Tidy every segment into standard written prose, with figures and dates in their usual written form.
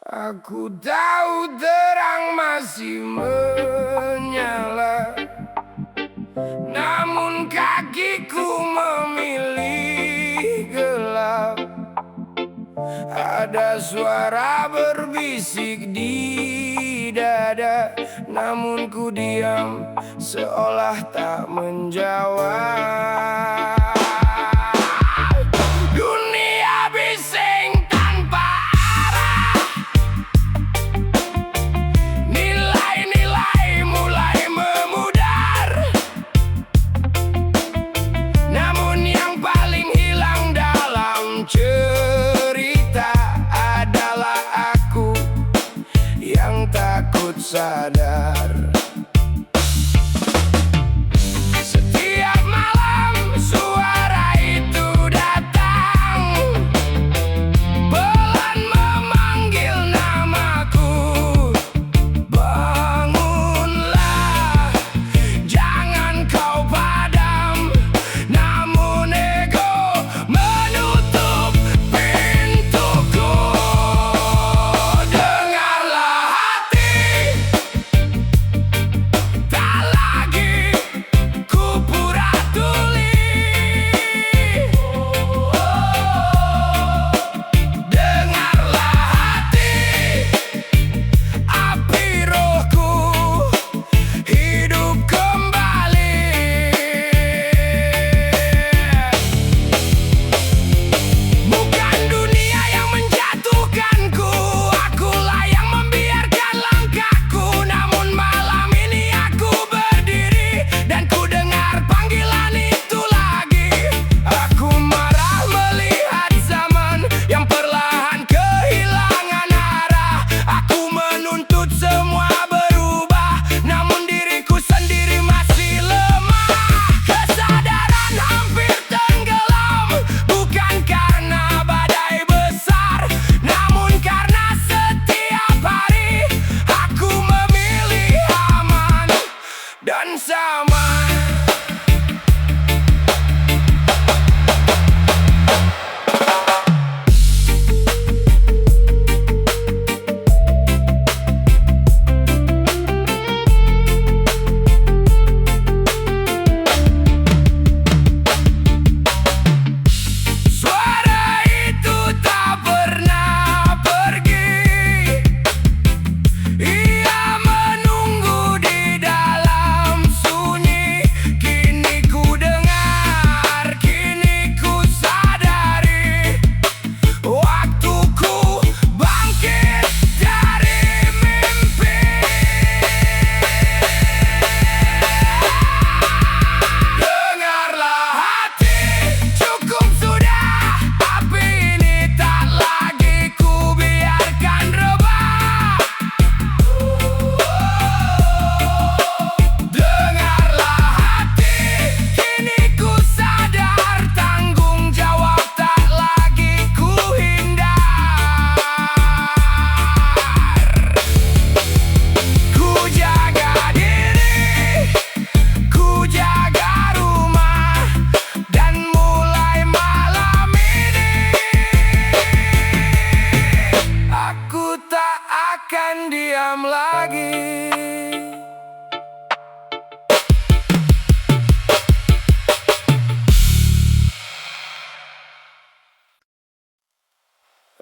Aku tahu terang masih menyala, namun kakiku memilih gelap. Ada suara berbisik di dada, namun ku diam seolah tak menjawab. Dunia bising tanpa arah, nilai-nilai mulai memudar, namun yang paling hilang dalam cerita adalah aku yang takut sadar. Setiap malam suara itu datang, pelan memanggil namaku. Bangunlah, jangan kau padam, namun ego menutup pintuku. Dengarlah hati, tak lagi ku pura tuli. Dengarlah hati, api rohku hidup kembali. Bukan dunia yang menjatuhkanku, akulah yang membiarkan langkahku. Namun malam ini aku berdiri dan ku dengar panggilan itu lagi. Aku marah melihat zaman yang perlahan kehilangan arah. Aku menuntut semua berubah, namun diriku sendiri masih lemah. Kesadaran hampir tenggelam, bukan karena badai besar, namun karena setiap hari aku memilih aman dan sama. Suara itu tak pernah pergi, ia menunggu di dalam sunyi. Kini ku dengar, kini ku sadari, waktuku bangkit dari mimpi. Dengarlah hati, cukup sudah, api ini tak lagi ku biarkan rebah. Dengarlah hati, kini ku sadar, tanggung jawab tak lagi ku hindar. Ku jaga diri, ku jaga rumah, dan mulai malam ini aku tak akan diam lagi.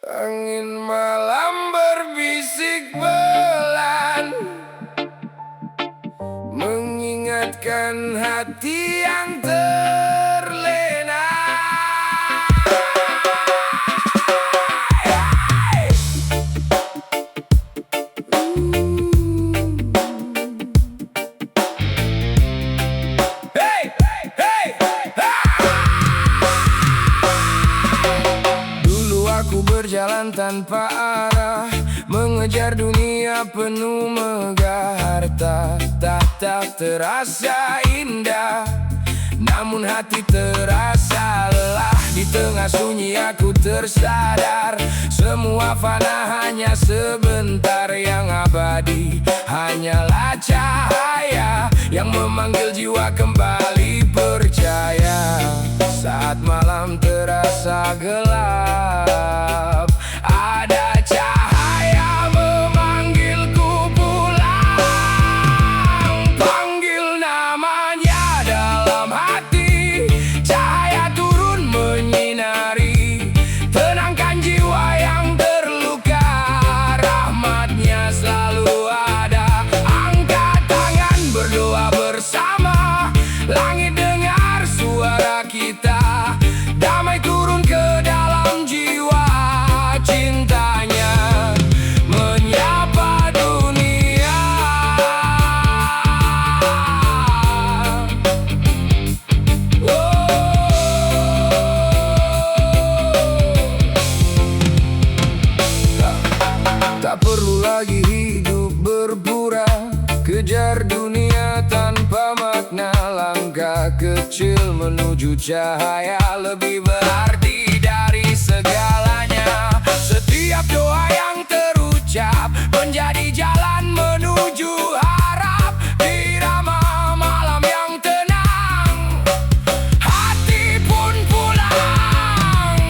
Angin malam berbisik pelan, mengingatkan hati yang terlena. Hey, hey, dulu aku berjalan tanpa arah, mengejar dunia penuh megah harta. Tak terasa indah, namun hati terasa lelah. Di tengah sunyi aku tersadar, semua fana hanya sebentar. Yang abadi hanyalah cahaya yang memanggil jiwa kembali percaya. Saat malam terasa gelap, ada cahaya Tak perlu lagi hidup berpura, kejar dunia tanpa makna. Langkah kecil menuju cahaya lebih berarti dari segalanya. Setiap doa yang terucap menjadi jalan menuju harap. Irama malam yang tenang, hati pun pulang.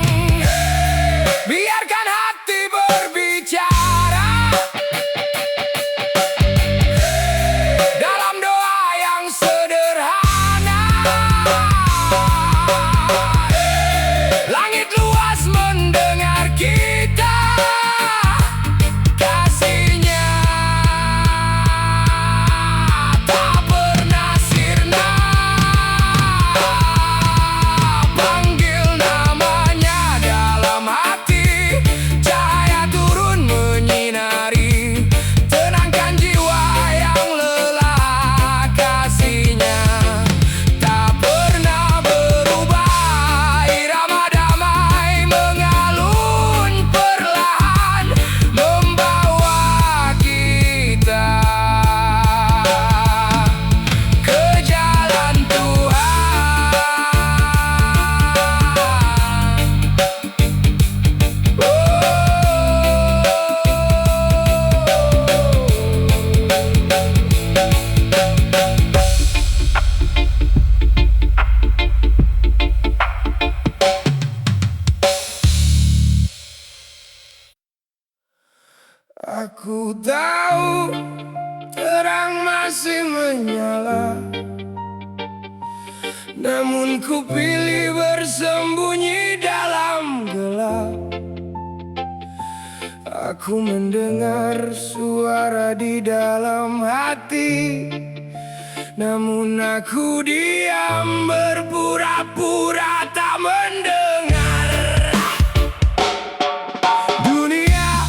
Biarkan hati berbicara dalam doa yang sederhana. Langit luas mendengar kita, kasihnya tak pernah sirna. Panggil namanya dalam hati, cahaya turun menyinari. Tenangkan jiwa yang lelah, kasihnya tak pernah berubah. Irama damai mengalun perlahan, membawa kita ke jalan Tuhan. Aku tahu terang masih menyala, namun ku pilih bersembunyi dalam gelap. Aku mendengar suara di dalam hati, namun aku diam berpura-pura tak mendengar. Dunia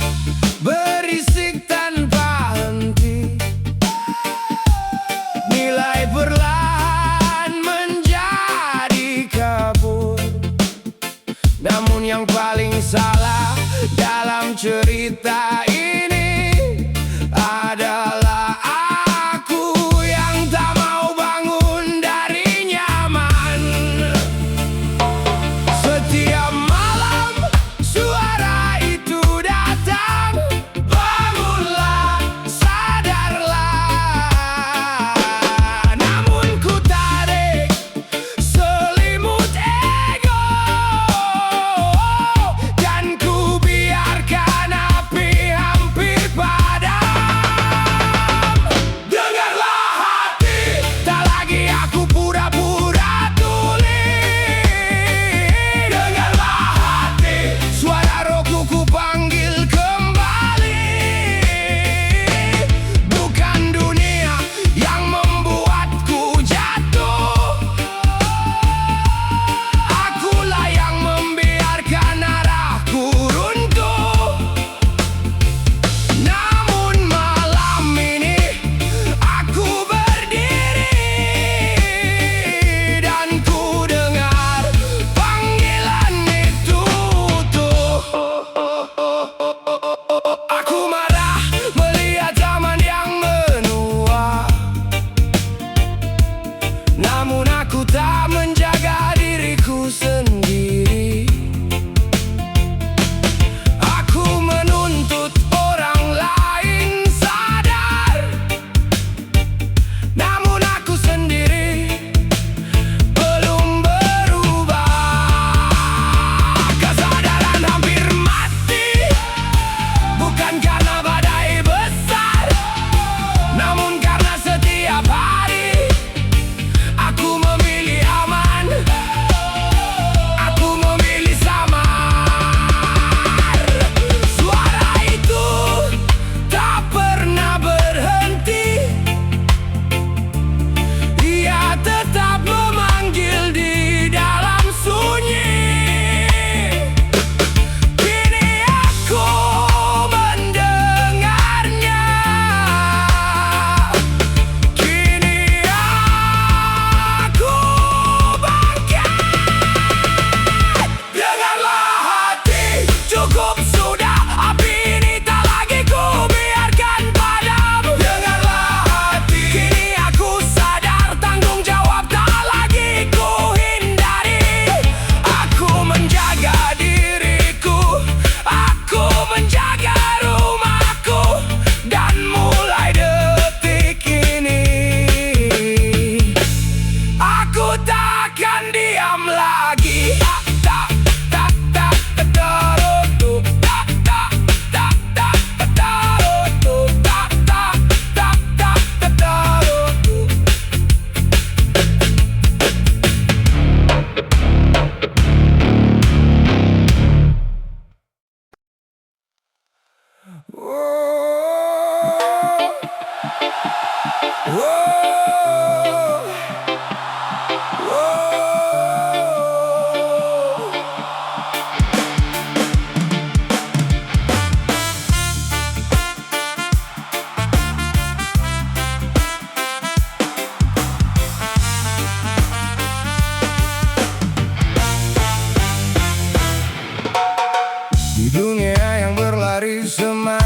berisik tanpa henti, nilai perlahan menjadi kabur. Namun yang paling salah dalam cerita ini adalah aku yang tak mau bangun dari nyaman. Setiap malam suara itu datang, bangunlah, sadarlah. Namun ku tarik selimut ego, dan ku biarkan api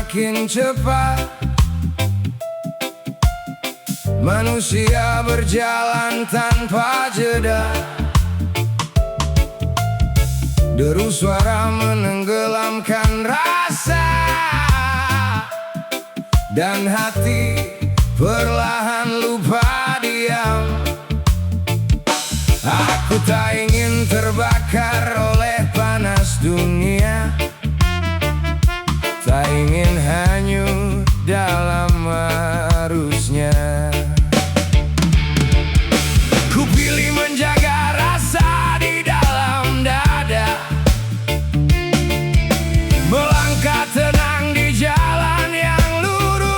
semakin cepat. Manusia berjalan tanpa jeda. Deru suara menenggelamkan rasa, dan hati perlahan lupa diam. Aku tak ingin terbakar oleh panas dunia, tak ingin hanyut dalam arusnya. Ku pilih menjaga rasa di dalam dada, melangkah tenang di jalan yang lurus.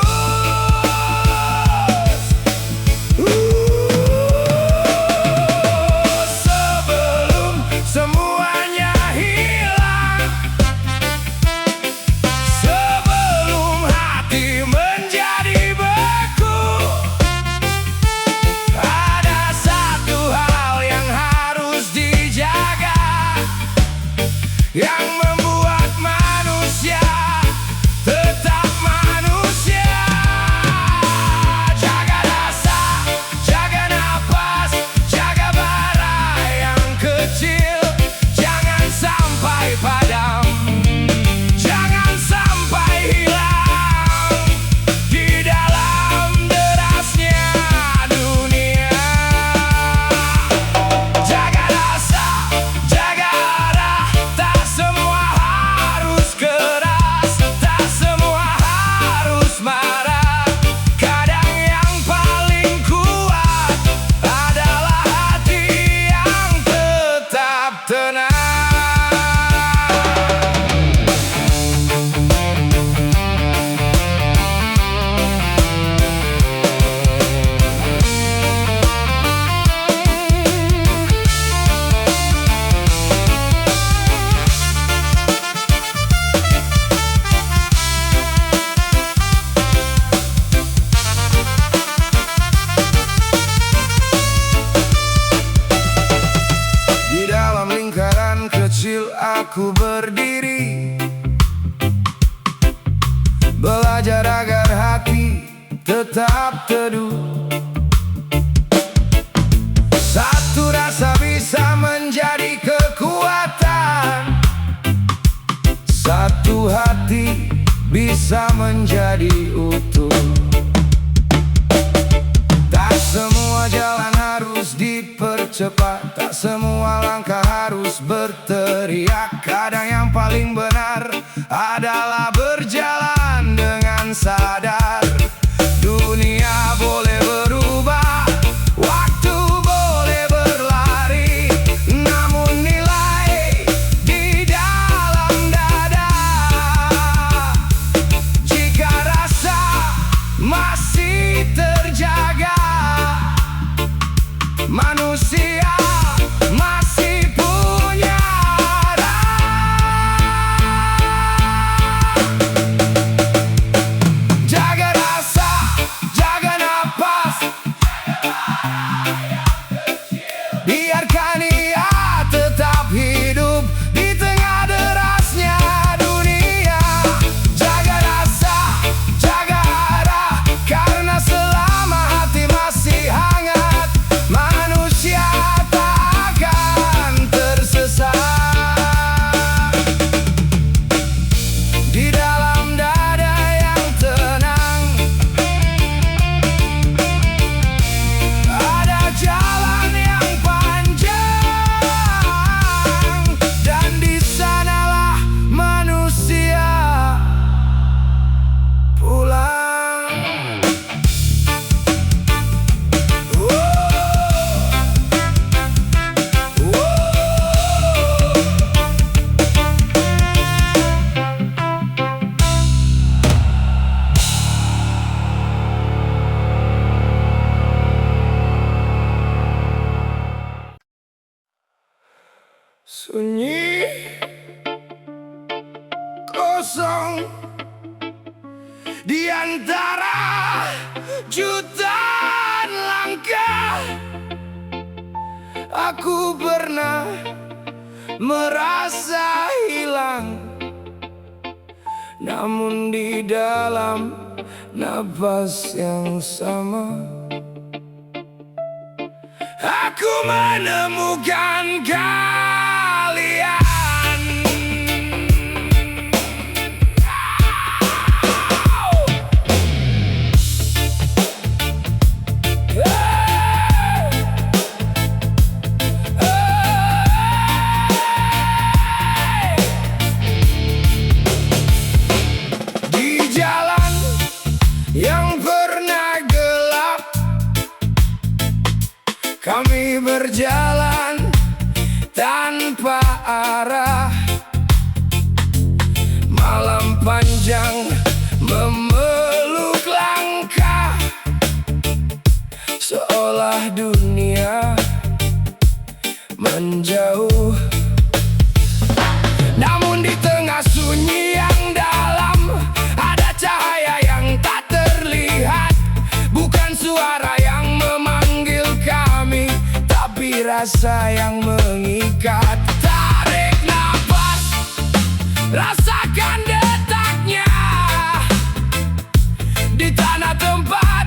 Sebelum semuanya hilang, sebelum hati menjadi beku, ada satu hal yang harus dijaga, yang membuat manusia tetap manusia. Jaga rasa, jaga napas, jaga bara yang kecil, jangan sampai padam, jangan sampai hilang di dalam derasnya dunia. Jaga rasa, jaga arah, tak semua harus keras, tak semua harus marah. Kadang yang paling kuat adalah hati yang tetap tenang. Di dalam lingkaran kecil aku berdiri, belajar agar hati tetap teduh. Satu rasa bisa menjadi kekuatan, satu hati bisa menjadi utuh. Tak semua jalan harus dipercepat, tak semua langkah harus berteriak. Kadang yang paling benar adalah berjalan dengan sadar. Dunia boleh berubah, waktu boleh berlari, namun nilai di dalam dada. Jika rasa masih terjaga, manusia masih punya arah. Jaga rasa, jaga napas, biarkan ia tetap hidup di tengah derasnya dunia. Jaga rasa, jaga arah, karena selama hati masih hangat, manusia tak akan tersesat. Di dalam dada yang tenang, ada jalan yang panjang, dan di sanalah manusia pulang. Sunyi, kosong, di antara jutaan langkah. Aku pernah merasa hilang namun di dalam napas yang sama aku menemukan kalian. Yang pernah gelap, kami berjalan tanpa arah. Malam panjang memeluk langkah, seolah dunia menjauh. Namun di tengah sunyi yang dalam ada cahaya yang tak terlihat. Bukan suara yang memanggil kami, tapi rasa yang mengikat. Tarik nafas, rasakan detaknya di tanah tempat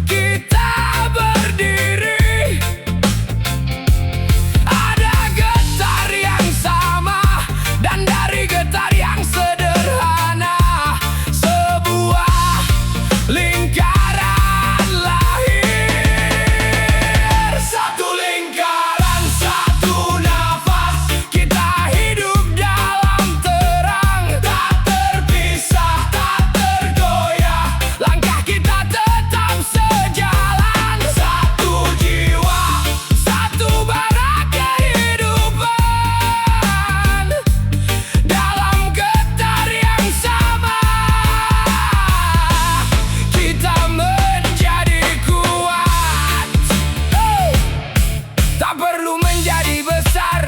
kita berdiri. Ada getar yang sama, dan dari getar yang sederhana sebuah lingkaran lahir. Satu lingkaran, satu nafas, kita hidup dalam terang. Tak terpisah, tak tergoyah, langkah kita tetap sejalan. Satu jiwa, satu bara kehidupan, dalam getar yang sama kita menjadi kuat. Tak perlu menjadi besar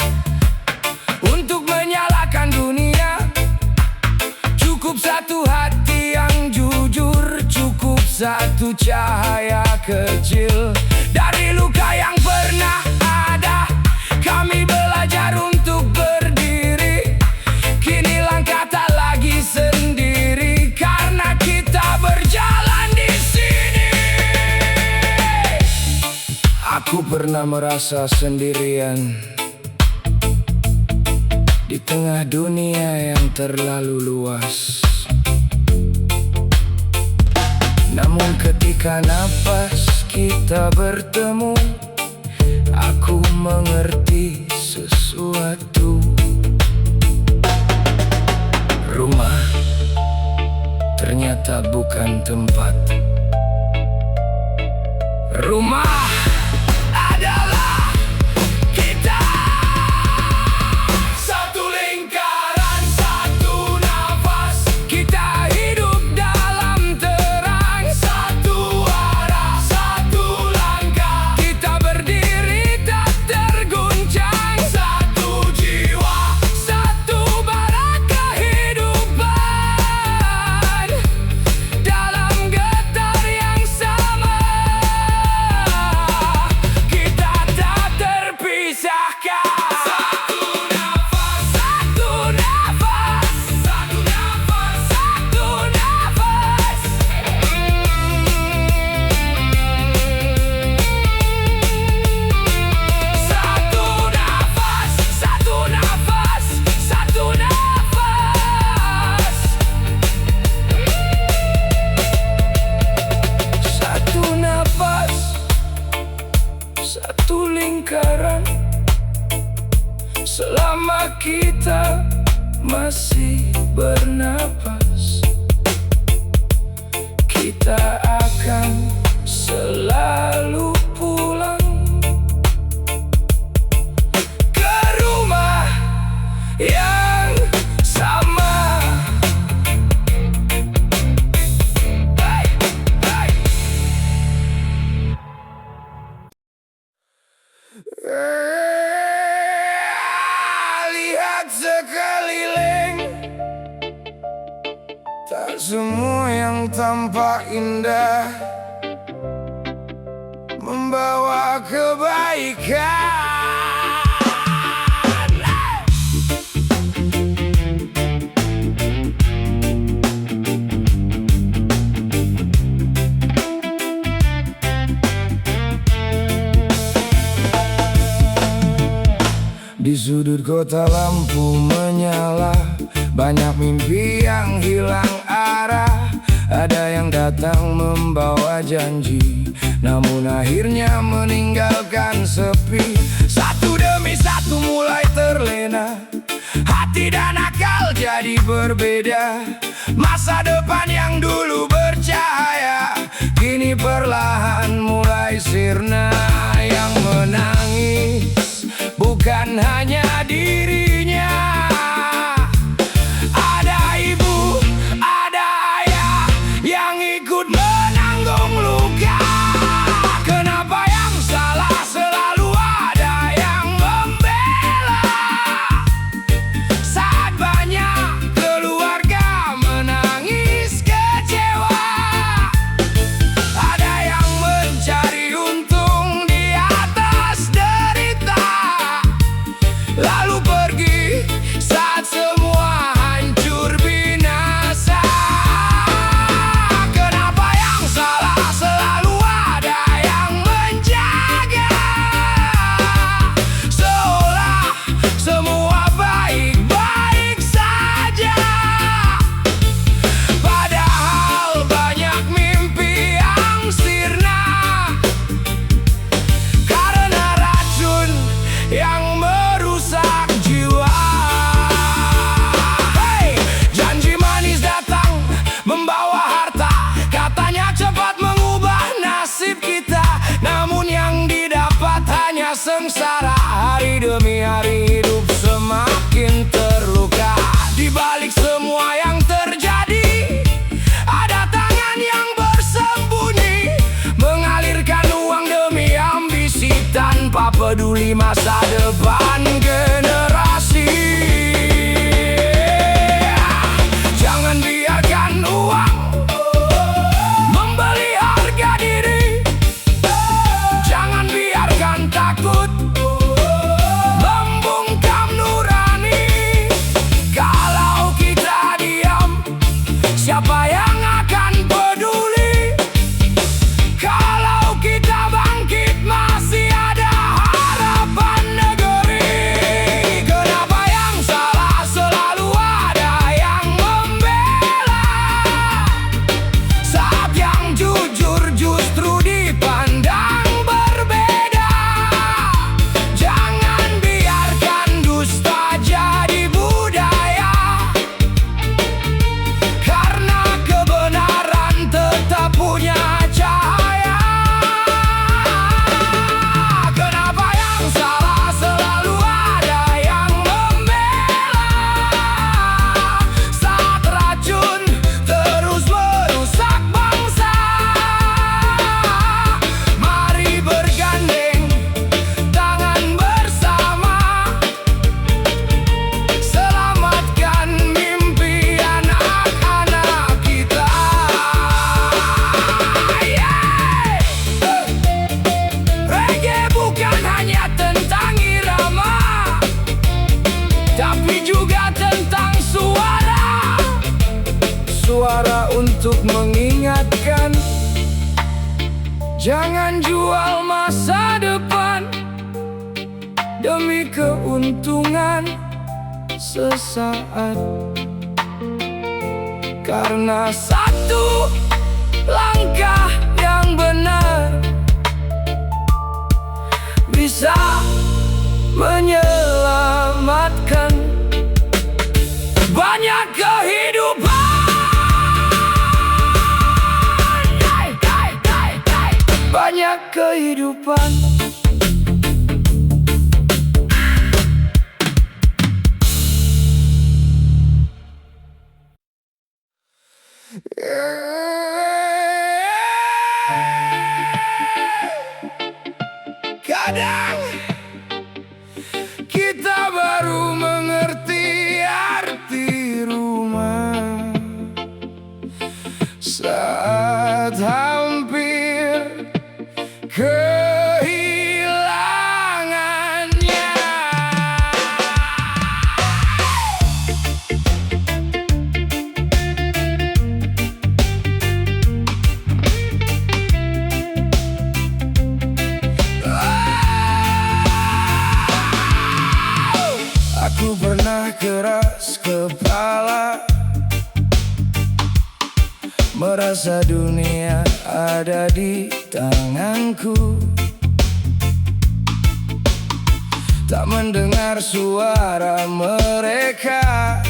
untuk menyalakan dunia. Cukup satu hati yang jujur, cukup satu cahaya kecil. Dari luka yang pernah ada, kami belajar untuk berdiri. Kini langkah tak lagi sendiri, karena kita berjalan di sini. Aku pernah merasa sendirian di tengah dunia yang terlalu luas. Namun ketika napas kita bertemu, aku mengerti sesuatu. Rumah ternyata bukan tempat. Rumah adalah kita. Satu lingkaran, satu nafas, kita hidup dalam terang. Satu arah, satu langkah, kita berdiri tak terguncang. Satu jiwa, satu bara kehidupan, dalam getar yang sama kita tak terpisahkan. Satu nafas, satu nafas, satu nafas, satu nafas. Satu nafas, satu nafas, satu nafas. Satu nafas, satu lingkaran. Selama kita masih bernapas, kita akan selalu pulang ke rumah yang sama. Hey, hey. Lihat sekeliling, tak semua yang tampak indah membawa kebaikan. sudut kota lampu menyala, banyak mimpi yang hilang arah. Ada yang datang membawa janji, namun akhirnya meninggalkan sepi. Satu demi satu mulai terlena, hati dan akal jadi berbeda. Masa depan yang dulu bercahaya, kini perlahan mulai sirna. Yang menangis bukan hanya dirinya, ada ibu, ada ayah yang ikut menanggung luka. Kenapa yang salah selalu ada yang membela? Saat banyak keluarga menangis kecewa, ada yang mencari untung di atas derita, lalu pergi saat semua hancur binasa. Kenapa yang salah selalu ada yang menjaga, seolah semua baik-baik saja, padahal banyak mimpi yang sirna karena racun yang merusak jiwa. Hey, janji manis datang membawa harta, katanya cepat mengubah nasib kita, namun yang didapat hanya sengsara. Hari demi hari hidup semakin terluka. Di balik semua yang terjadi, ada tangan yang bersembunyi, mengalirkan uang demi ambisi, tanpa peduli masa depan generasi. Jangan biarkan uang membeli harga diri, jangan biarkan takut membungkam nurani. Kalau kita diam, siapa yang akan peduli? Kalau kita bangkit, masih ada harapan negeri. Kenapa yang salah selalu ada yang membela, saat yang jujur justru dipandang berbeda? Jangan biarkan dusta jadi budaya, karena kebenaran tetap punya cahaya. Kenapa yang salah selalu ada yang membela, saat racun terus merusak bangsa? Mari bergandeng tangan bersama, selamatkan mimpi anak-anak kita. Reggae bukan hanya tentang irama, tapi juga tentang suara. Suara untuk mengingatkan, jangan jual masa depan demi keuntungan sesaat. Karena satu langkah yang benar bisa menyelamatkan banyak kehidupan. Banyak kehidupan. Kadang kita baru mengerti arti rumah saat hampir kehilangannya. merasa dunia ada di tanganku. Tak mendengar suara mereka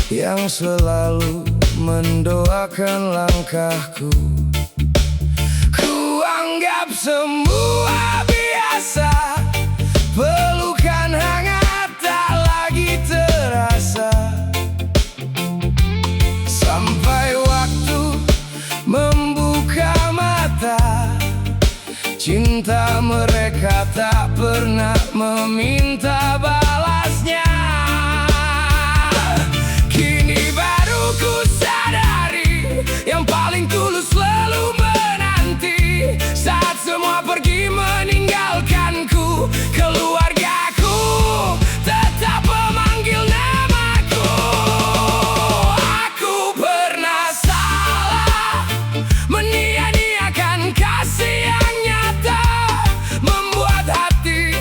yang selalu mendoakan langkahku. Ku anggap semua biasa, pelukan hangat tak lagi terasa, sampai waktu membuka mata. Cinta mereka tak pernah meminta balasnya. Kini baru ku sadari, yang paling tulus selalu menanti. Saat semua pergi meninggalkanku, keluargaku tetap memanggil namaku. Aku pernah salah, menyia-nyiakan kasih yang nyata, membuat hati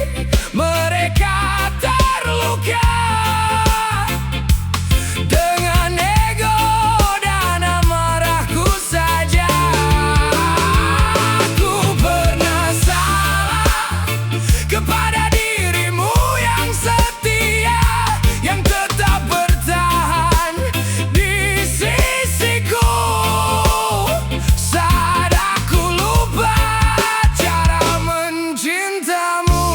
mereka terluka. Dengan ego dan amarahku saja, aku pernah salah kepada dirimu yang setia, yang tetap bertahan di sisiku. Saat aku lupa cara mencintamu.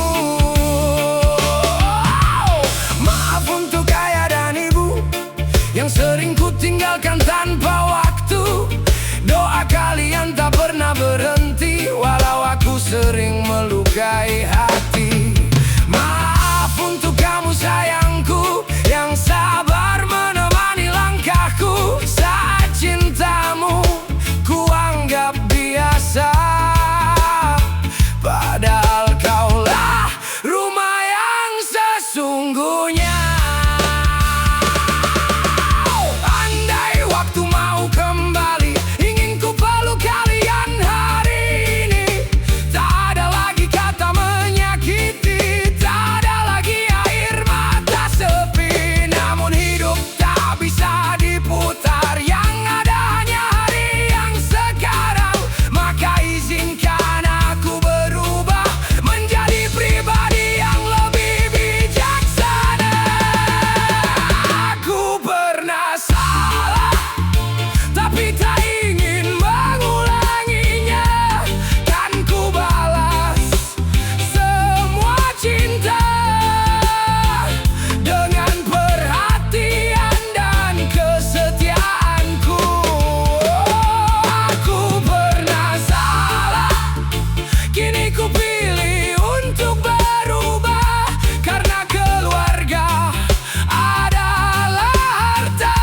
Maaf untuk ayah dan ibu yang sering ku tinggalkan tanpa waktu. Doa kalian tak pernah berhenti, walau aku sering melukai hati. Maaf untuk kamu sayangku, yang sabar menemani langkahku. Saat cintamu ku anggap biasa, padahal kaulah rumah yang sesungguhnya. Andai waktu mau kembali, ingin ku peluk kalian hari ini. Tak ada lagi kata menyakiti, tak ada lagi air mata sepi. Namun hidup tak bisa diputar, yang ada hanya hari yang sekarang. Maka izinkan aku berubah menjadi pribadi yang lebih bijaksana. Aku pernah salah, tapi tak ingin mengulanginya. Kan ku balas semua cinta dengan perhatian dan kesetiaanku. Aku pernah salah, kini ku pilih untuk berubah. Karena keluarga adalah harta,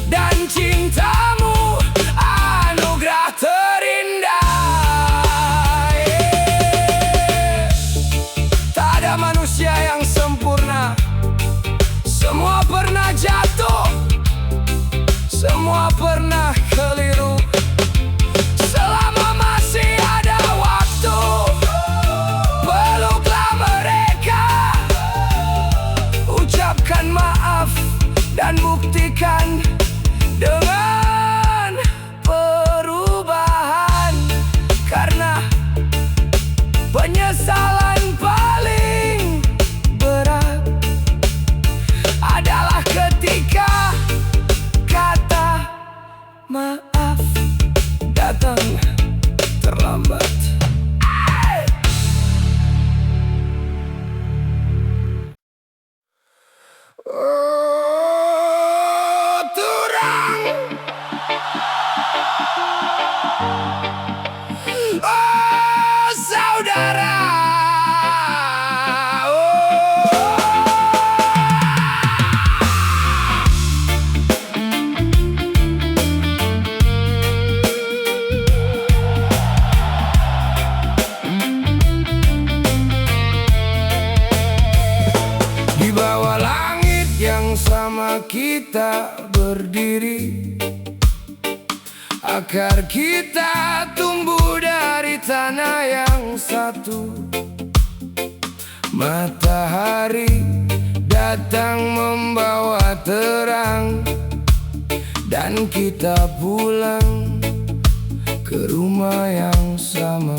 dan cintamu anugerah terindah. Tak ada manusia yang sempurna, semua pernah jatuh, semua pernah keliru. Selama masih ada waktu, peluklah mereka, ucapkan maaf dan buktikan dengan perubahan. Karena penyesalan paling berat adalah ketika kata maaf datang terlambat. Oh, turang. Oh, saudara. Di bawah langit yang sama kita berdiri, akar kita tumbuh dari tanah yang satu. Matahari datang membawa terang, dan kita pulang ke rumah yang sama.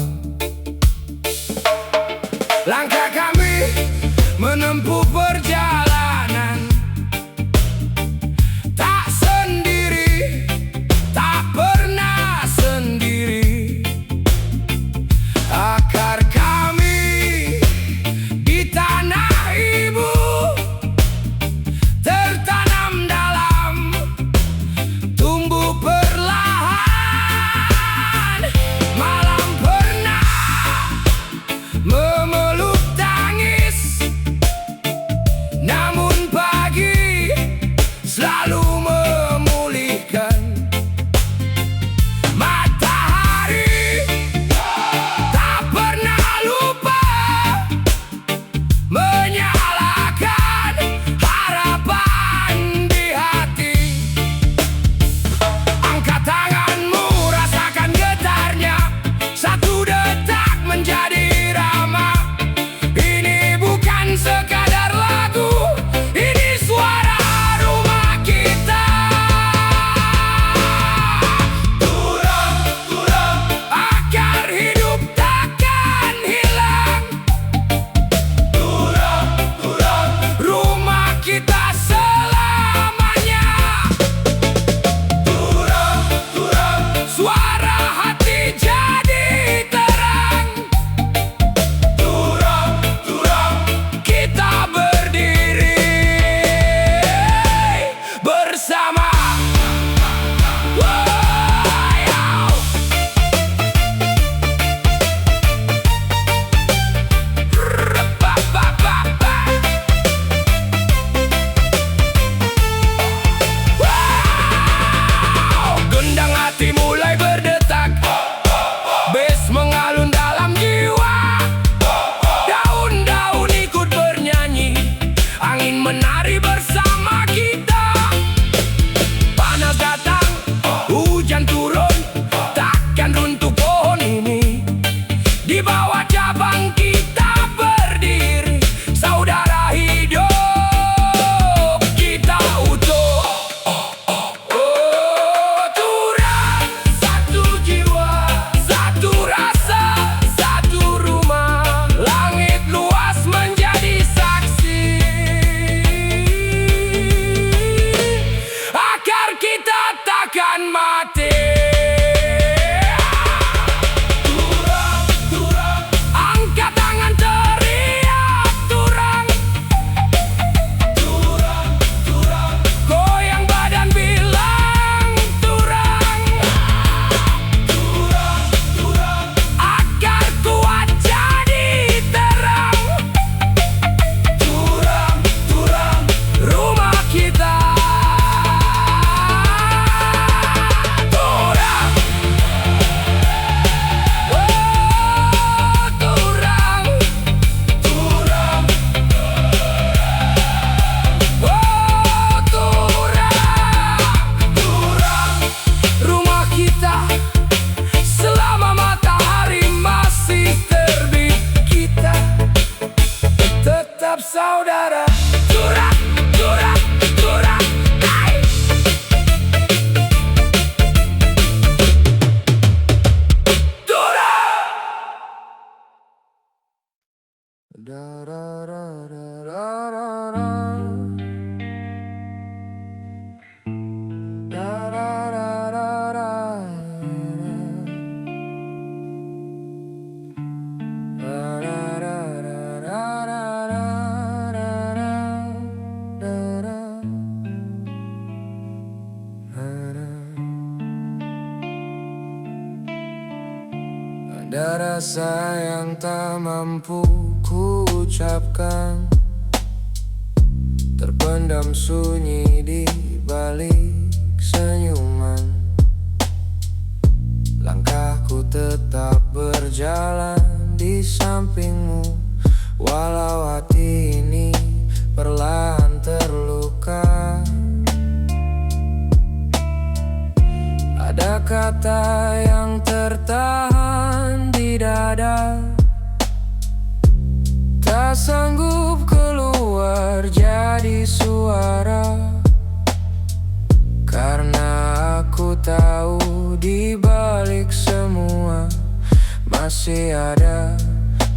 Langkah kami menempuh perjalanan, tak sendiri, tak pernah sendiri. Akar kami di tanah ibu, tertanam dalam, tumbuh perlahan. Malam pernah memeluk tangis, namun pagi selalu memulihkan. Matahari tak pernah lupa menyalakan harapan di hati. Angkat tanganmu, rasakan getarnya, satu detak menjadi irama. Ini bukan sekadar lagu, ini suara rumah kita. Turang, turang, akar hidup takkan hilang. Turang, turang, rumah kita selamanya. Turang, turang, suara hati jadi terang. Turang, turang, kita berdiri bersama. Wow. Ba-ba-ba-ba. Wow. Gendang hati mulai berdetak, bes mengalun dalam jiwa. Daun-daun ikut bernyanyi, angin menari bersama kita. Panas datang, hujan turun, takkan runtuh pohon ini. Di bawah cabang kita berdiri, saudara hidup kita utuh. Oh, turang, satu jiwa, satu rasa, satu rumah. Langit luas menjadi saksi, akar kita takkan mati. Turang, turang, angkat tangan teriak turang. Turang, turang, goyang badan bilang turang. Turang, turang, akar kuat jadi terang. Turang, turang, rumah kita. Turang, oh, turang, turang, oh, turang, turang, rumah kita. Selama matahari masih terbit, kita tetap saudara. Turang, turang, turang, hai. Turang. Ada rasa yang tak mampu ku ucapkan, terpendam sunyi di balik senyuman. Langkahku tetap berjalan di sampingmu, walau hati ini perlahan terluka. Ada kata yang tertahan di dada, tak sanggup keluar jadi suara, karena masih ada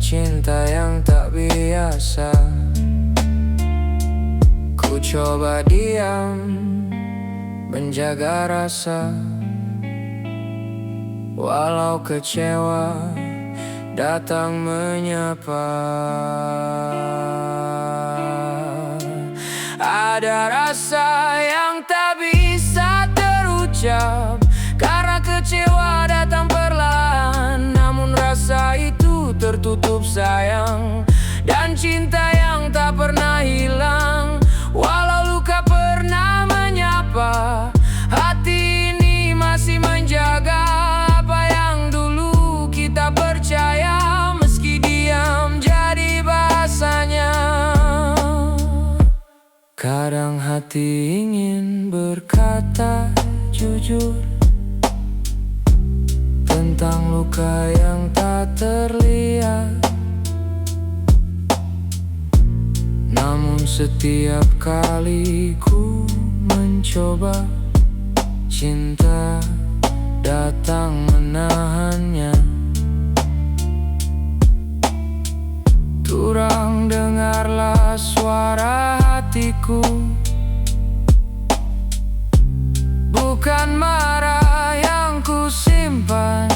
cinta yang tak biasa. Ku coba diam, menjaga rasa, walau kecewa datang menyapa. Ada rasa yang tak bisa terucap, karena kecewa datang perlahan. Namun rasa itu tertutup sayang, dan cinta yang tak pernah hilang. Walau luka pernah menyapa, hati ini masih menjaga apa yang dulu kita percaya. Meski diam jadi bahasanya. Kadang hati ingin berkata jujur tentang luka yang tak terlihat, namun setiap kali ku mencoba, cinta datang menahannya. Kurang dengarlah suara hatiku, bukan marah yang ku simpan,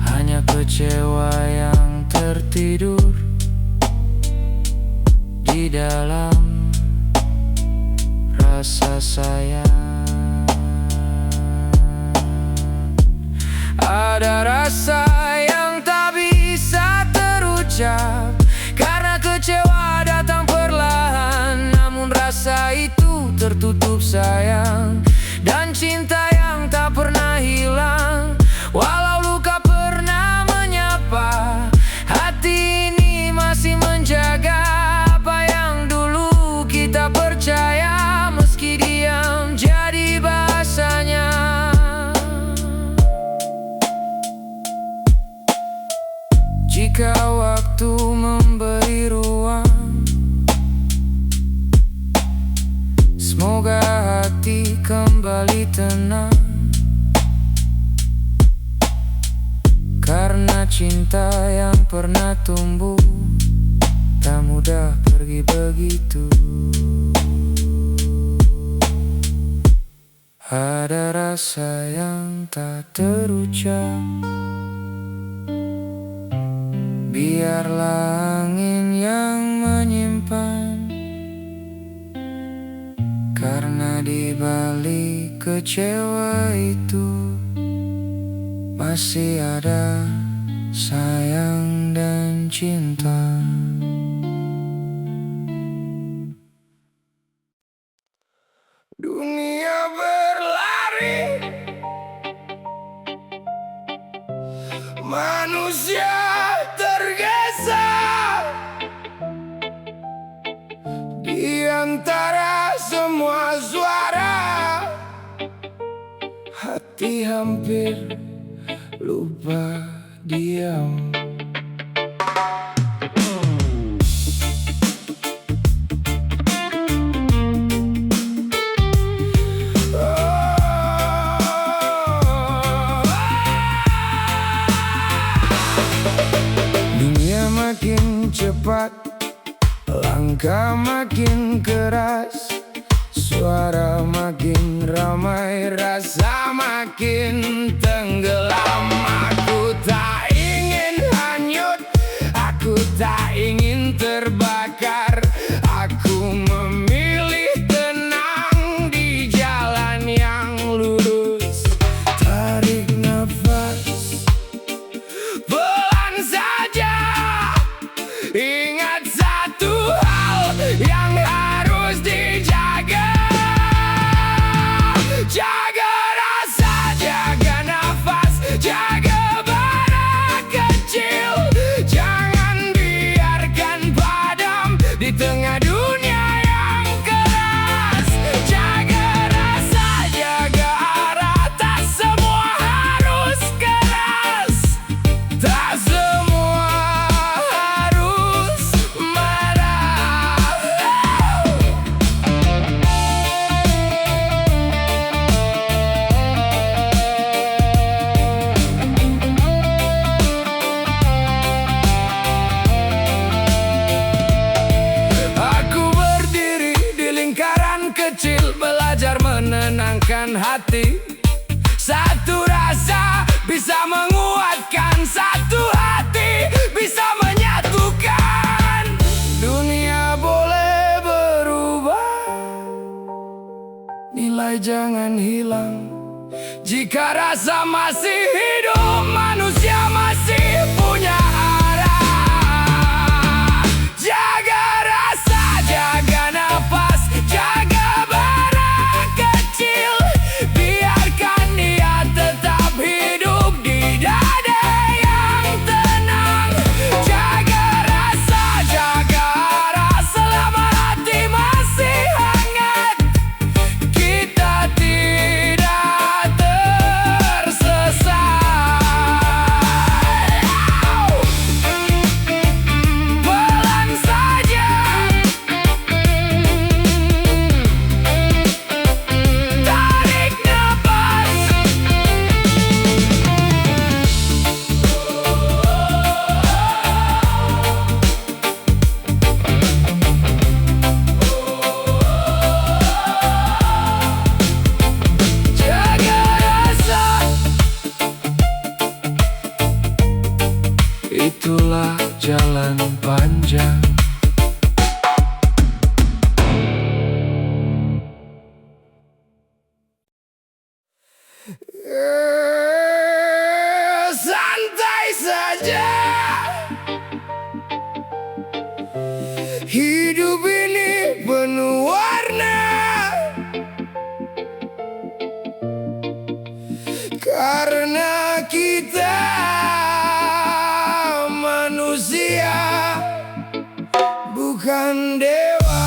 hanya kecewa yang tertidur di dalam rasa sayang. Ada rasa yang tak bisa terucap, karena kecewa datang perlahan. Namun rasa itu tertutup sayang, dan cinta yang tak pernah hilang. Walau luka pernah menyapa, hati ini masih menjaga apa yang dulu kita percaya. Meski diam jadi bahasanya. Jika waktu memberi ruang, semoga hati kembali tenang. Karena cinta yang pernah tumbuh tak mudah pergi begitu. Ada rasa yang tak terucap, biarlah angin yang menyimpan. Karena di balik kecewa itu masih ada sayang dan cinta. Dunia berlari, manusia tergesa di antara semua suara. Hati hampir lupa diam. Dunia makin cepat, langkah makin keras, suara makin ramai, rasa makin tenggelam. Aku tak ingin hanyut, aku tak ingin terbakar. Aku memilih tenang di jalan yang lurus. Tarik nafas pelan saja, ingat satu hal yang harus dijaga. Jaga rasa, jaga nafas, menyatukan hati. Satu rasa bisa menguatkan, satu hati bisa menyatukan. Dunia boleh berubah, nilai jangan hilang. Jika rasa masih hidup, manusia masih punya arah. Jaga rasa, jaga nafas, jaga barang kecil. Biarkan dia tetap hidup di dada yang tenang. Jaga rasa, jaga arah, selama hati masih hangat. Kita tidak tersesat. Pelan saja, tarik nafas. Jaga rasa, itulah jalan panjang. Santai saja, hidup ini penuh warna. Karena kita manusia, bukan dewa.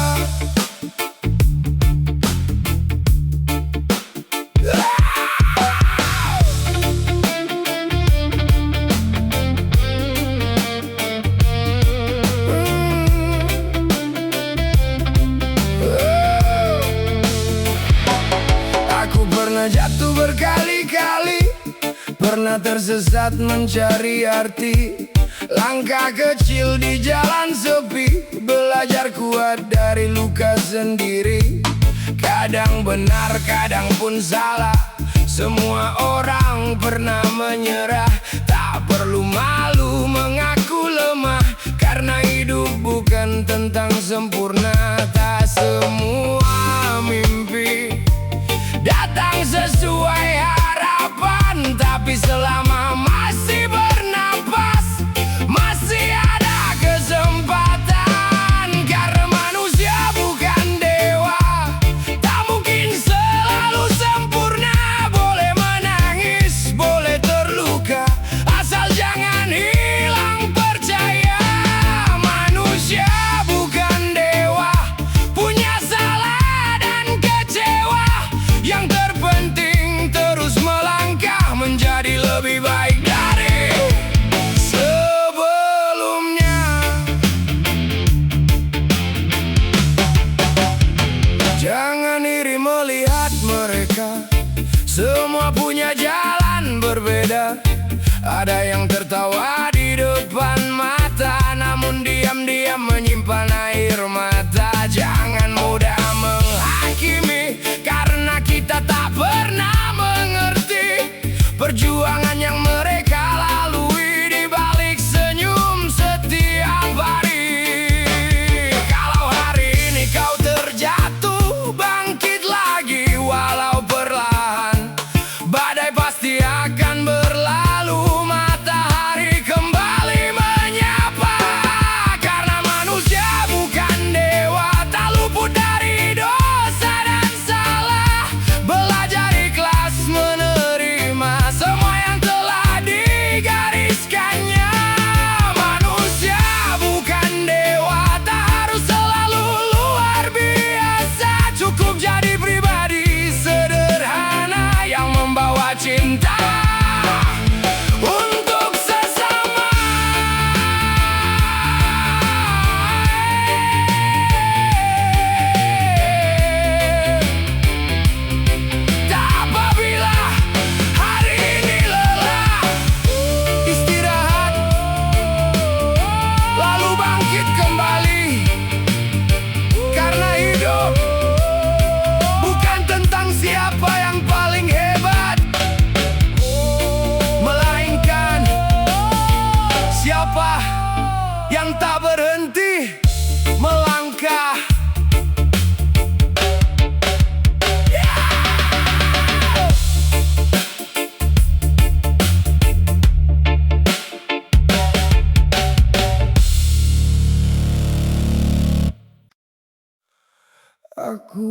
Aku pernah jatuh berkali-kali, pernah tersesat mencari arti. Langkah kecil di jalan sepi, belajar kuat dari luka sendiri. Kadang benar, kadang pun salah. Semua orang pernah menyerah. Tak perlu malu mengaku lemah, karena hidup bukan tentang sempurna. Tak semua mimpi datang sesuai harapan, tapi selama masih bernapas, masih ada kesempatan. Karena manusia bukan dewa, tak mungkin selalu sempurna. Boleh menangis, boleh terluka, asal jangan hilang percaya. Manusia bukan dewa, punya salah dan kecewa. Yang terpenting terus melangkah, menjadi lebih baik dari sebelumnya. Jangan iri melihat mereka, semua punya jalan berbeda. Ada yang tertawa di depan mata, namun diam-diam menyimpan air mata. Jangan mudah menghakimi, karena kita tak pernah mengerti perjuangan yang mereka lalui di balik senyum setiap hari. Kalau hari ini kau terjatuh, bangkit lagi walau perlahan. Badai pasti akan berlalu, matahari kembali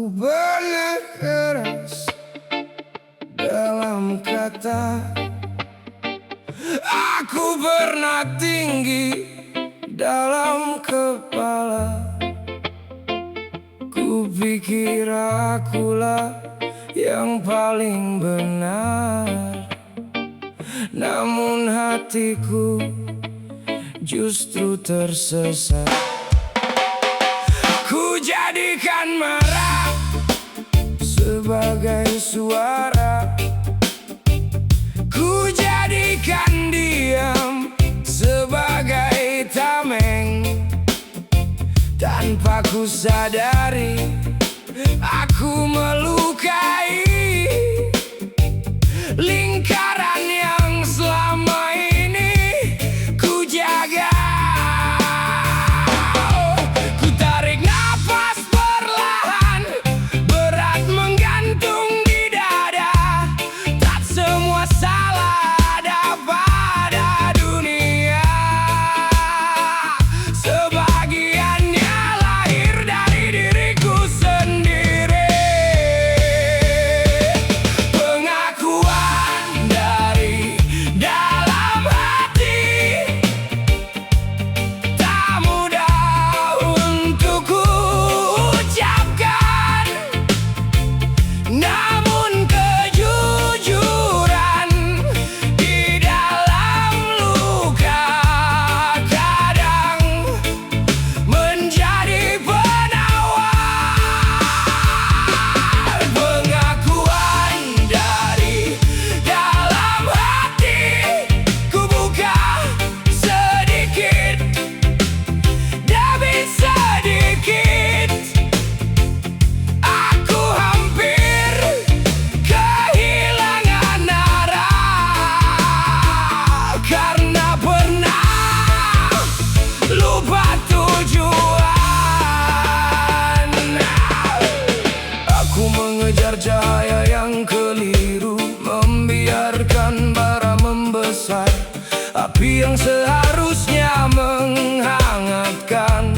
Aku pernah keras dalam kata, aku pernah tinggi dalam kepala. Ku pikir akulah yang paling benar, namun hatiku justru tersesat. Ku jadikan marah sebagai suara, ku jadikan diam sebagai tameng. Tanpa ku sadari, aku melukai lingkaran yang selama ini ku jaga. Ku tarik nafas perlahan, berat menggantung di dada. Tak semua salah ada pada dunia, sebagiannya lahir dari diriku sendiri. Pengakuan dari dalam hati tak mudah untuk ku ucapkan, namun kejujuran di dalam luka kadang menjadi penawar. Pengakuan dari dalam hati ku buka sedikit demi sedikit. Aku hampir kehilangan arah karena pernah lupa tujuan. Aku mengejar cahaya yang keliru, membiarkan bara membesar, api yang seharusnya menghangatkan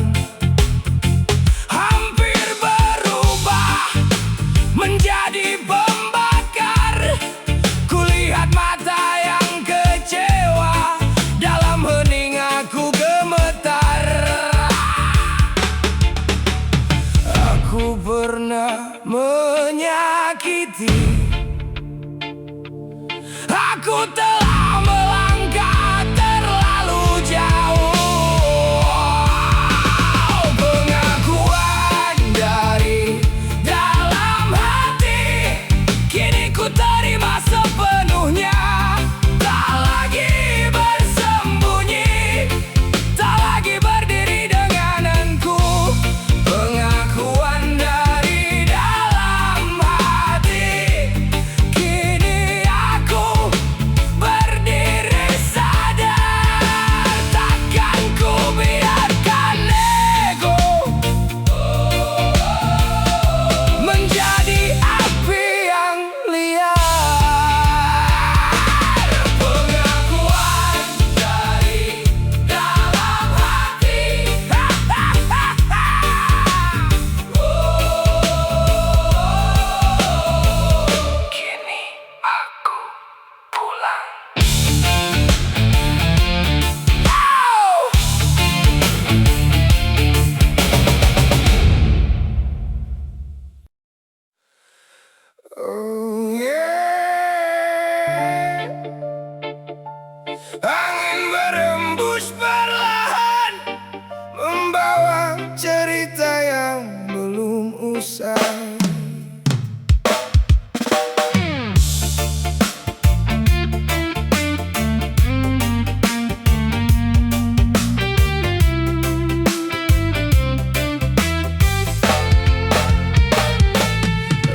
hampir berubah menjadi pembakar. Kulihat mata yang kecewa, dalam hening aku gemetar. Aku pernah menyakiti, aku telah melangkah terlalu jauh. Pengakuan dari dalam hati kini ku terima sepenuhnya. Tak lagi bersembunyi, tak lagi berdiri dengananku. Pengakuan dari dalam hati, kini aku berdiri sadar. Takkan ku biarkan ego menjadi api yang liar. Pengakuan dari dalam hati, kini aku pulang. Oh yeah. Angin berembus perlahan, membawa cerita yang belum usai.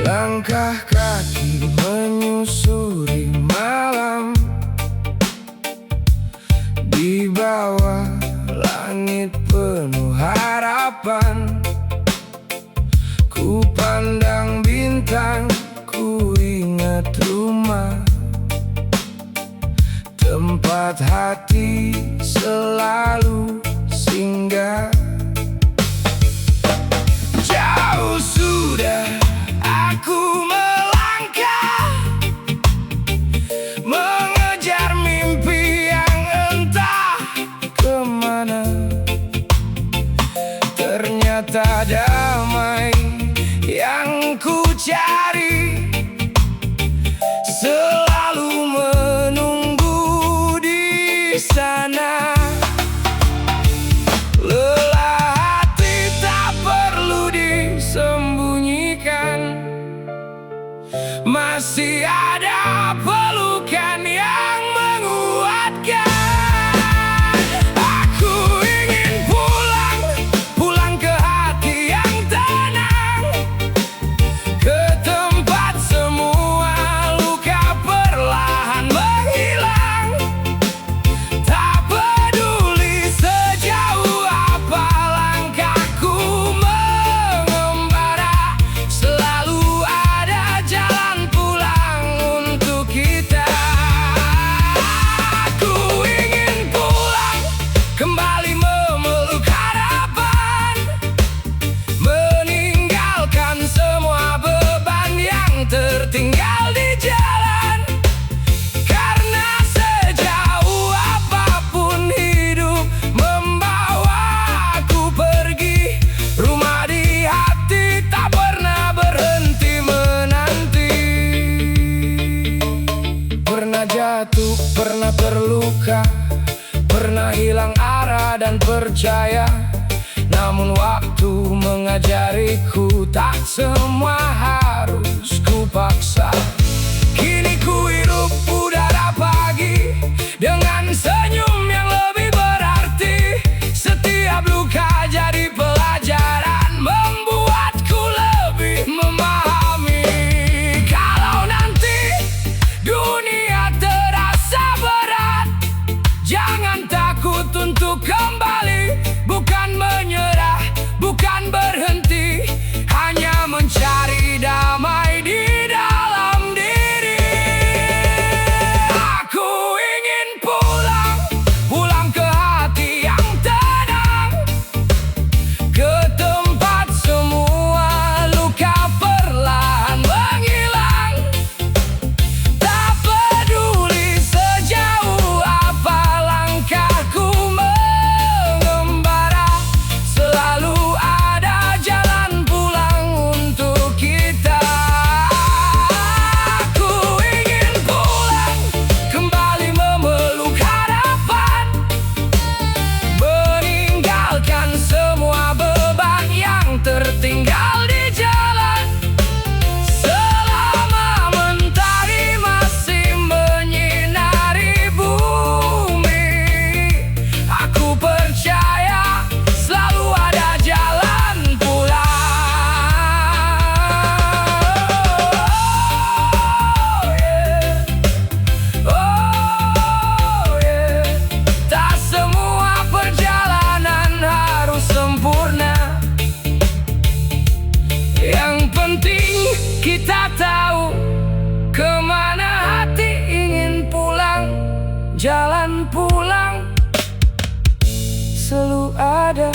Langkah kaki menyusuri malam, di bawah langit penuh harapan. Ku pandang bintang, ku ingat rumah, tempat hati selalu singgah. Jauh sudah cari, selalu menunggu di sana. Lelah hati tak perlu disembunyikan, masih ada pelukan yang menguatkan. Aku ingin pulang, pulang ke hati yang tenang, ke tempat semua luka perlahan menghilang. Tak peduli sejauh apa langkahku mengembara, selalu ada jalan pulang untuk kita. Aku ingin pulang, kembali memeluk harapan, meninggalkan semua beban yang tertinggal di jalan. Karena sejauh apapun hidup membawaku pergi, rumah di hati tak pernah berhenti menanti. Pernah jatuh, pernah terluka, pernah hilang arah dan percaya. Namun waktu mengajariku tak semua harus kupaksa. Kini ku hirup udara pagi dengan senyum yang lebih berarti. Setiap luka jadi pelajaran, membuatku lebih memahami. Kalau nanti dunia terasa berat, jangan takut untuk kembali. Bukan menyerah, bukan berhenti, hanya mencari damai di dalam diri. Aku ingin pulang, pulang ke hati yang tenang, ke tempat semua luka perlahan menghilang. Tak peduli sejauh apa langkahku mengembara, selalu ada jalan pulang untuk kita. Aku ingin pulang, kembali memeluk harapan, meninggalkan semua beban yang tertinggal di jalan. Selama mentari masih menyinari bumi, aku percaya selalu ada jalan pulang. Oh yeah. Tak semua perjalanan harus sempurna. Yang penting kita tahu kemana hati ingin pulang. Jalan pulang selalu ada.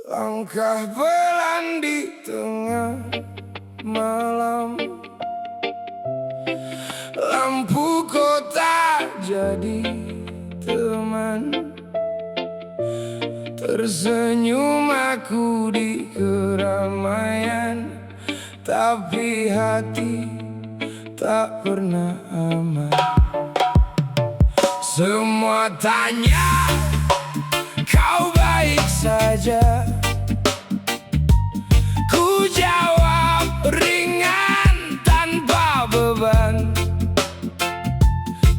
Langkah pelan di tengah malam, lampu kota jadi teman. Tersenyum aku di keramaian, tapi hati tak pernah aman. Semua tanya, kau baik saja? Ku jawab ringan tanpa beban.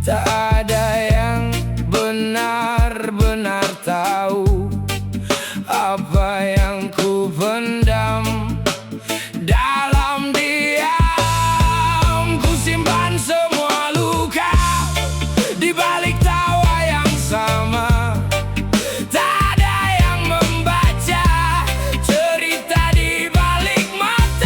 Tak ada yang benar-benar tahu apa yang ku pendam. Dalam diam ku simpan semua luka, di balik tawa yang sama. Tak ada yang membaca cerita di balik mata.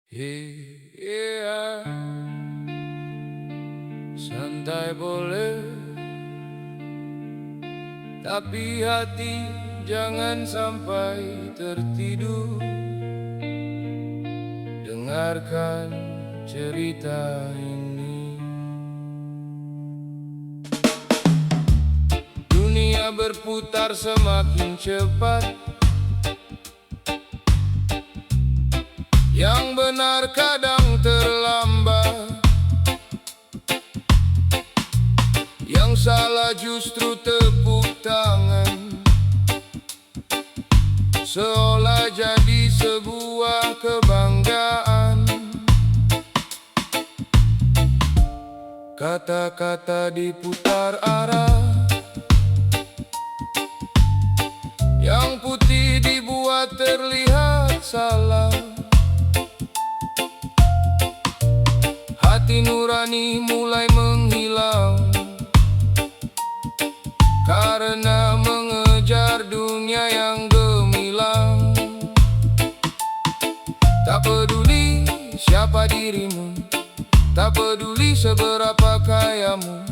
Yeah, santai boleh, tapi hati jangan sampai tertidur. Dengarkan cerita ini. Dunia berputar semakin cepat, yang benar kadang terlambat, yang salah justru tepuk tangan, seolah jadi sebuah kebanggaan. Kata-kata diputar arah, yang putih dibuat terlihat salah. Hati nurani mulai menghilang karena mengejar dunia yang gemilang. Tak peduli siapa dirimu, tak peduli seberapa kayamu,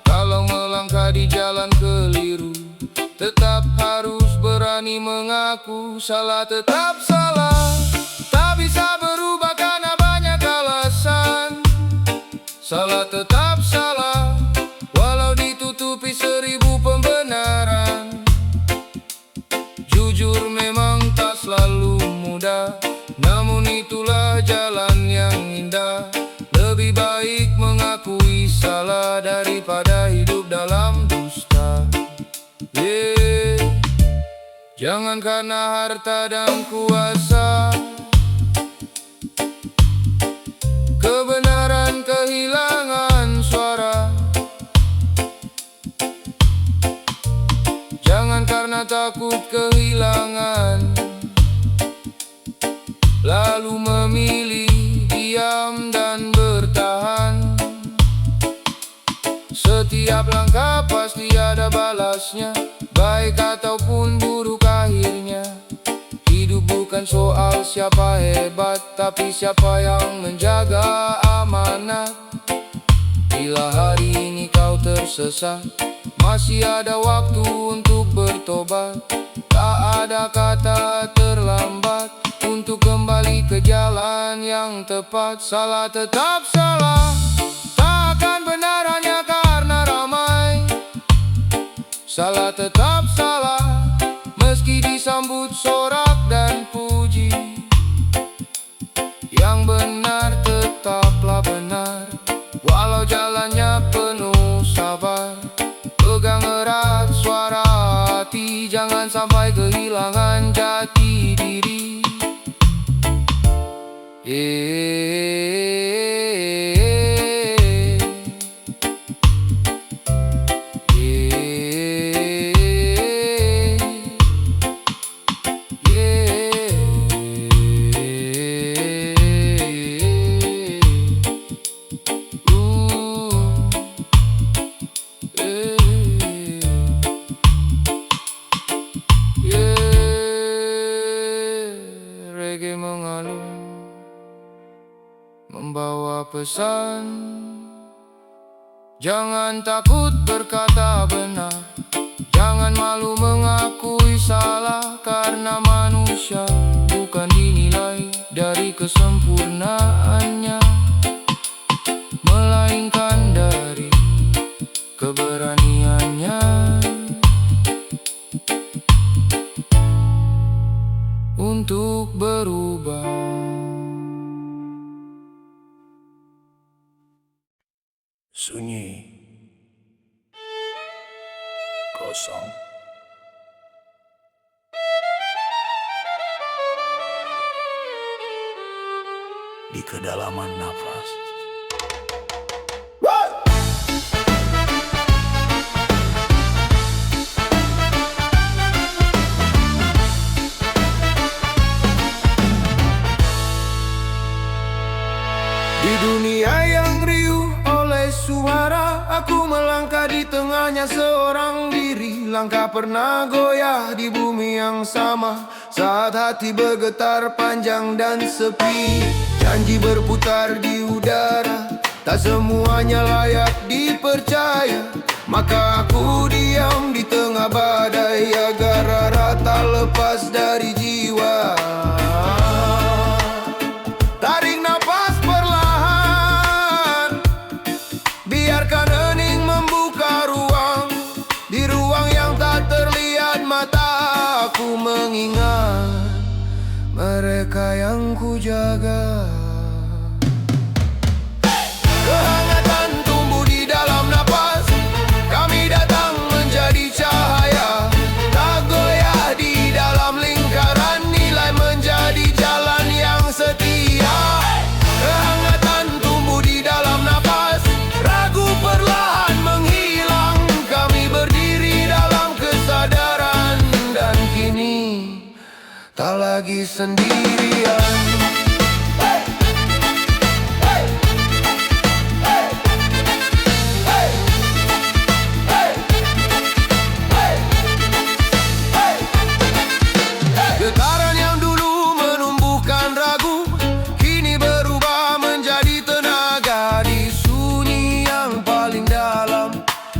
kalau melangkah di jalan keliru, tetap harus berani mengaku salah tetap salah. Tak bisa berubah karena banyak alasan. Salah tetap salah, walau ditutupi 1000 pembenaran. Jujur memang tak selalu mudah, namun itulah jalan yang indah. Lebih baik mengakui salah daripada hidup dalam dusta. Jangan karena harta dan kuasa kebenaran kehilangan suara. Jangan karena takut kehilangan lalu memilih diam dan bertahan. Setiap langkah pasti ada balasnya, baik ataupun buruk akhirnya. Hidup bukan soal siapa hebat, tapi siapa yang menjaga amanat. Bila hari ini kau tersesat, masih ada waktu untuk bertobat. Tak ada kata terlambat untuk kembali ke jalan yang tepat. Salah tetap salah, tak akan benar hanya karena ramai. Salah tetap salah, meski disambut sorak dan puji. Yang benar tetaplah benar, walau jalannya penuh sabar. Pegang erat suara hati, jangan sampai kehilangan jati diri. Reggae mengalun, membawa pesan. Jangan takut berkata benar, jangan malu mengakui salah. Karena manusia bukan dinilai dari kesempurnaannya, melainkan dari keberaniannya untuk berubah. Sunyi, kosong, di kedalaman nafas. Di dunia yang riuh oleh suara, aku melangkah di tengahnya seorang diri. Langkah pernah goyah di bumi yang sama, saat hati bergetar panjang dan sepi. Janji berputar di udara, tak semuanya layak dipercaya. Maka aku diam di tengah badai agar rara tak lepas dari jiwa. Tarik nafas perlahan, biarkan hening membuka ruang. Di ruang yang tak terlihat mata, aku mengingat mereka yang ku jaga. Kehangatan tumbuh di dalam napas, kami datang menjadi cahaya. Tak goyah di dalam lingkaran, nilai menjadi jalan yang setia. Kehangatan tumbuh di dalam napas, ragu perlahan menghilang. Kami berdiri dalam kesadaran, dan kini tak lagi sendirian. Getaran yang dulu menumbuhkan ragu, kini berubah menjadi tenaga. Di sunyi yang paling dalam,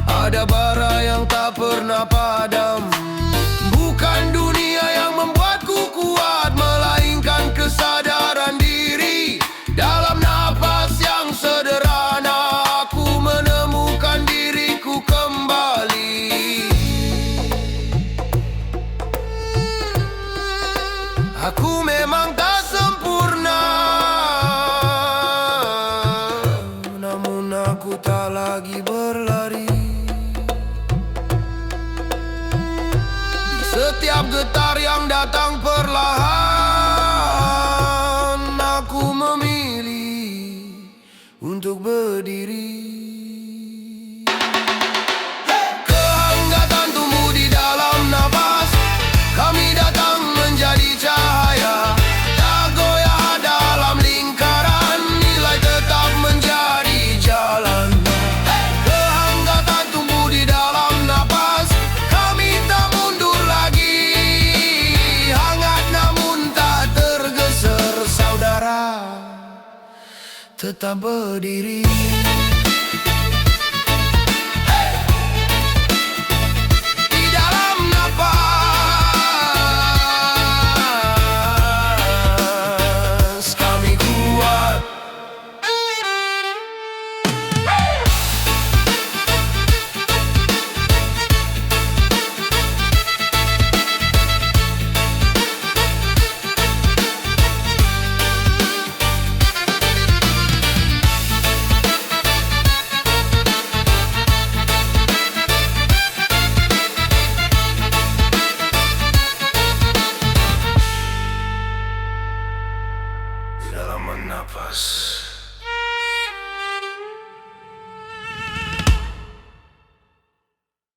ada bara yang tak pernah padam. Bukan dunia yang membuatku kuat, melainkan kesadaran diri. Dalam napas yang sederhana, aku menemukan diriku kembali. Aku memang tak sempurna, namun aku tak lagi berlari. Di setiap getar yang datang perlahan, aku memilih untuk berdiri. Kehangatan tumbuh di dalam napas, kami datang menjadi cahaya. Tak goyah dalam lingkaran, nilai tetap menjadi jalan. Kehangatan tumbuh di dalam napas, kami tak mundur lagi. Hangat namun tak tergeser, saudara tetap berdiri. Di dalam napas, kami kuat. Di dalam nafas.